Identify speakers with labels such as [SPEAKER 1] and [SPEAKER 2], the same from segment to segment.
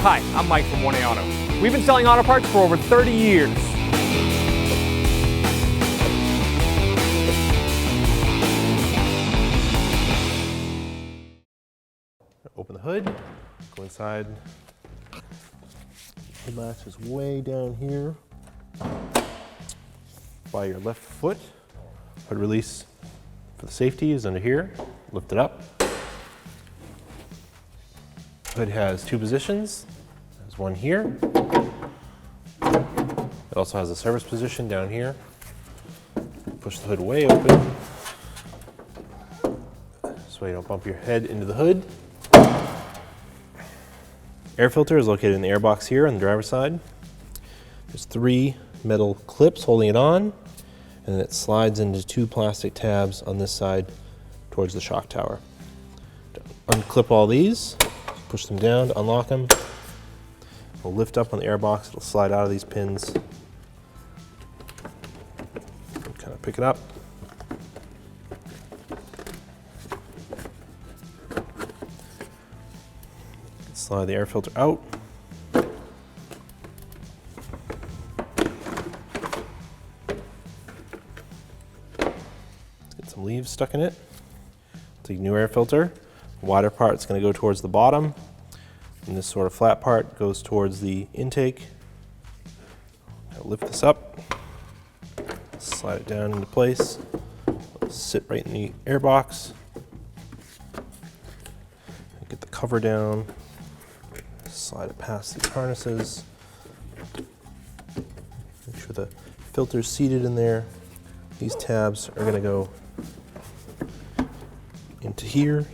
[SPEAKER 1] Hi, I'm Mike from 1A Auto. We've been selling auto parts for over 30 years.
[SPEAKER 2] Open the hood, go inside. Hood latch is way down here. By your left foot. Hood release for the safety is under here. Lift it up. Hood has two positions. There's one here. It also has a service position down here. Push the hood way open. So you don't bump your head into the hood. Air filter is located in the air box here on the driver's side. There's three metal clips holding it on, and it slides into two plastic tabs on this side towards the shock tower. To unclip all these, push them down to unlock them. We'll lift up on the air box, it'll slide out of these pins. Kind of pick it up. Slide the air filter out. Let's get some leaves stuck in it. Take a new air filter. The wider part is going to go towards the bottom, and this sort of flat part goes towards the intake. I'll lift this up, slide it down into place, sit right in the air box, get the cover down. Slide it past these harnesses. Make sure the filter's seated in there. These tabs are going to go into here.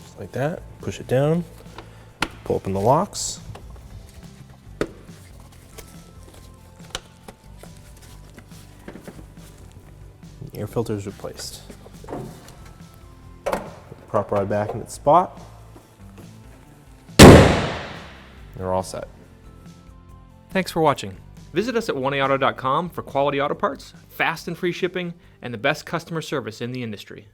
[SPEAKER 2] Just like that. Push it down. Pull open the locks. Air filter is replaced. Put the prop rod back in its spot. They're all set.
[SPEAKER 1] Thanks for watching. Visit us at 1AAuto.com for quality auto parts, fast and free shipping, and the best customer service in the industry.